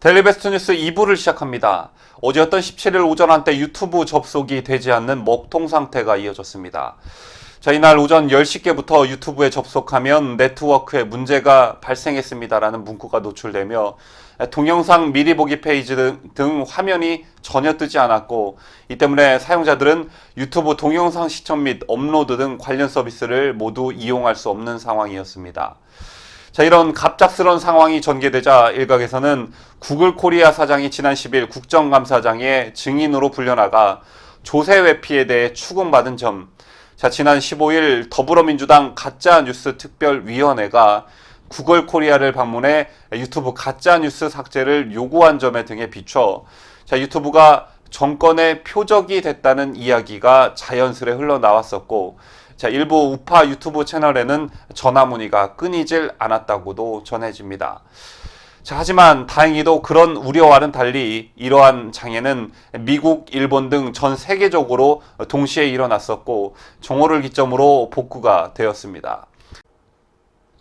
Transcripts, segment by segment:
데일리베스트 뉴스 2부를 시작합니다. 어제였던 17일 오전 한때 유튜브 접속이 되지 않는 먹통 상태가 이어졌습니다. 이날 오전 10시께부터 유튜브에 접속하면 네트워크에 문제가 발생했습니다라는 문구가 노출되며 동영상 미리 보기 페이지 등 화면이 전혀 뜨지 않았고, 이 때문에 사용자들은 유튜브 동영상 시청 및 업로드 등 관련 서비스를 모두 이용할 수 없는 상황이었습니다. 이런 갑작스러운 상황이 전개되자 일각에서는 구글 코리아 사장이 지난 10일 국정감사장에 증인으로 불려나가 조세 회피에 대해 추궁받은 점, 지난 15일 더불어민주당 가짜뉴스 특별위원회가 구글 코리아를 방문해 유튜브 가짜뉴스 삭제를 요구한 점에 등에 비춰 유튜브가 정권의 표적이 됐다는 이야기가 자연스레 흘러나왔었고, 일부 우파 유튜브 채널에는 전화 문의가 끊이질 않았다고도 전해집니다. 하지만 다행히도 그런 우려와는 달리 이러한 장애는 미국, 일본 등 전 세계적으로 동시에 일어났었고 정오를 기점으로 복구가 되었습니다.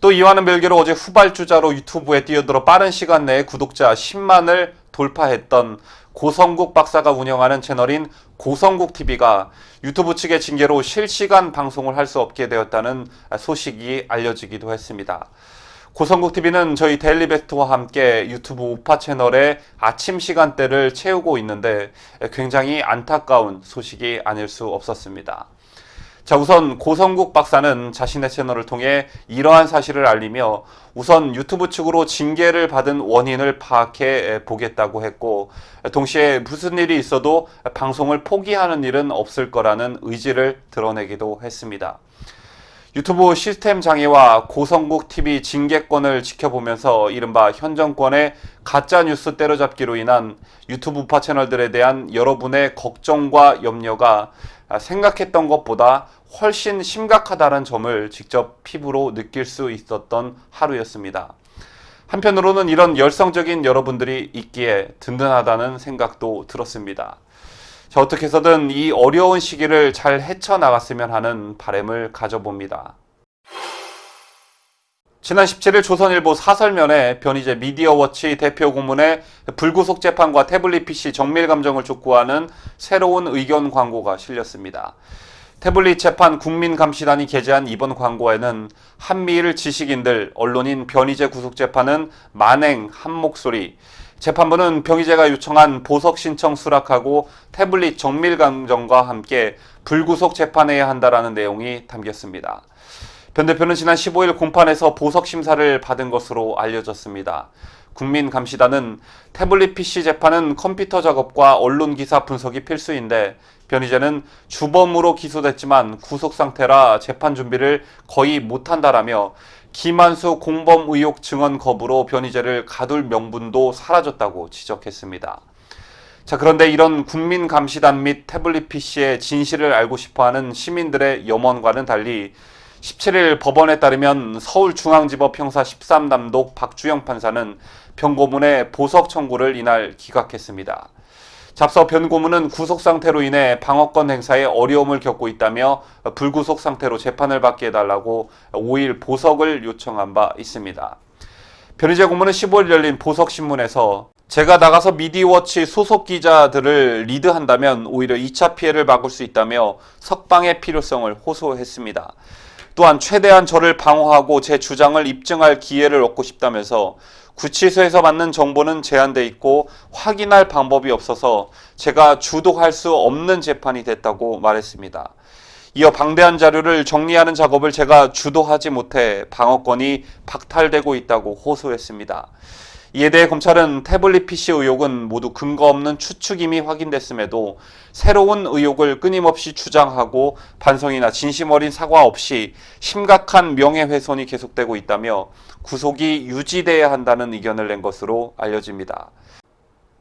또 이와는 별개로 어제 후발주자로 유튜브에 뛰어들어 빠른 시간 내에 구독자 10만을 돌파했던 고성국 박사가 운영하는 채널인 고성국TV가 유튜브 측의 징계로 실시간 방송을 할 수 없게 되었다는 소식이 알려지기도 했습니다. 고성국TV는 저희 데일리베스트와 함께 유튜브 우파 채널의 아침 시간대를 채우고 있는데 굉장히 안타까운 소식이 아닐 수 없었습니다. 우선 고성국 박사는 자신의 채널을 통해 이러한 사실을 알리며 우선 유튜브 측으로 징계를 받은 원인을 파악해 보겠다고 했고, 동시에 무슨 일이 있어도 방송을 포기하는 일은 없을 거라는 의지를 드러내기도 했습니다. 유튜브 시스템 장애와 고성국 TV 징계권을 지켜보면서 이른바 현 정권의 가짜뉴스 때려잡기로 인한 유튜브 우파 채널들에 대한 여러분의 걱정과 염려가 생각했던 것보다 훨씬 심각하다는 점을 직접 피부로 느낄 수 있었던 하루였습니다. 한편으로는 이런 열성적인 여러분들이 있기에 든든하다는 생각도 들었습니다. 어떻게 해서든 이 어려운 시기를 잘 헤쳐나갔으면 하는 바람을 가져봅니다. 지난 17일 조선일보 사설면에 변희재 미디어워치 대표 고문의 불구속 재판과 태블릿 PC 정밀 감정을 촉구하는 새로운 의견 광고가 실렸습니다. 태블릿 재판 국민감시단이 게재한 이번 광고에는 한미일 지식인들, 언론인 변희재 구속재판은 만행 한 목소리, 재판부는 변희재가 요청한 보석 신청 수락하고 태블릿 정밀 감정과 함께 불구속 재판해야 한다라는 내용이 담겼습니다. 변 대표는 지난 15일 공판에서 보석 심사를 받은 것으로 알려졌습니다. 국민감시단은 태블릿 PC 재판은 컴퓨터 작업과 언론 기사 분석이 필수인데 변희재는 주범으로 기소됐지만 구속 상태라 재판 준비를 거의 못한다라며 김한수 공범 의혹 증언 거부로 변희재를 가둘 명분도 사라졌다고 지적했습니다. 그런데 이런 국민감시단 및 태블릿 PC의 진실을 알고 싶어하는 시민들의 염원과는 달리 17일 법원에 따르면 서울중앙지법 형사 13단독 박주영 판사는 변 고문의 보석 청구를 이날 기각했습니다. 앞서 변 고문은 구속 상태로 인해 방어권 행사에 어려움을 겪고 있다며 불구속 상태로 재판을 받게 해달라고 5일 보석을 요청한 바 있습니다. 변희재 고문은 15일 열린 보석신문에서 제가 나가서 미디어워치 소속 기자들을 리드한다면 오히려 2차 피해를 막을 수 있다며 석방의 필요성을 호소했습니다. 또한 최대한 저를 방어하고 제 주장을 입증할 기회를 얻고 싶다면서 구치소에서 받는 정보는 제한돼 있고 확인할 방법이 없어서 제가 주도할 수 없는 재판이 됐다고 말했습니다. 이어 방대한 자료를 정리하는 작업을 제가 주도하지 못해 방어권이 박탈되고 있다고 호소했습니다. 이에 대해 검찰은 태블릿 PC 의혹은 모두 근거 없는 추측임이 확인됐음에도 새로운 의혹을 끊임없이 주장하고 반성이나 진심 어린 사과 없이 심각한 명예훼손이 계속되고 있다며 구속이 유지돼야 한다는 의견을 낸 것으로 알려집니다.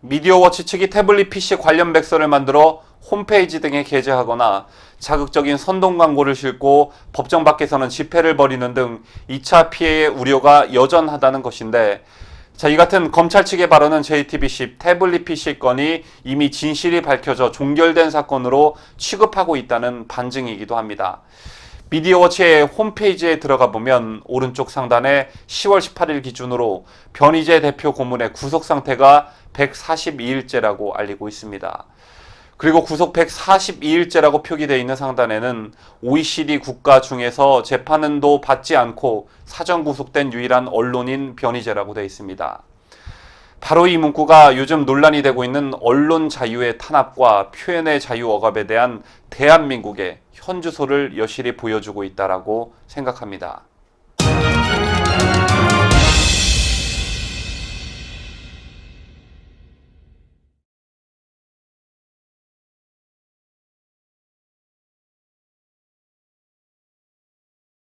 미디어워치 측이 태블릿 PC 관련 백서를 만들어 홈페이지 등에 게재하거나 자극적인 선동 광고를 싣고 법정 밖에서는 집회를 벌이는 등 2차 피해의 우려가 여전하다는 것인데, 이 같은 검찰 측의 발언은 JTBC 태블릿 PC 건이 이미 진실이 밝혀져 종결된 사건으로 취급하고 있다는 반증이기도 합니다. 미디어워치의 홈페이지에 들어가 보면 오른쪽 상단에 10월 18일 기준으로 변희재 대표 고문의 구속 상태가 142일째라고 알리고 있습니다. 그리고 구속 142일째라고 표기되어 있는 상단에는 OECD 국가 중에서 재판도 받지 않고 사전 구속된 유일한 언론인 변희재라고 되어 있습니다. 바로 이 문구가 요즘 논란이 되고 있는 언론 자유의 탄압과 표현의 자유 억압에 대한 대한민국의 현주소를 여실히 보여주고 있다라고 생각합니다.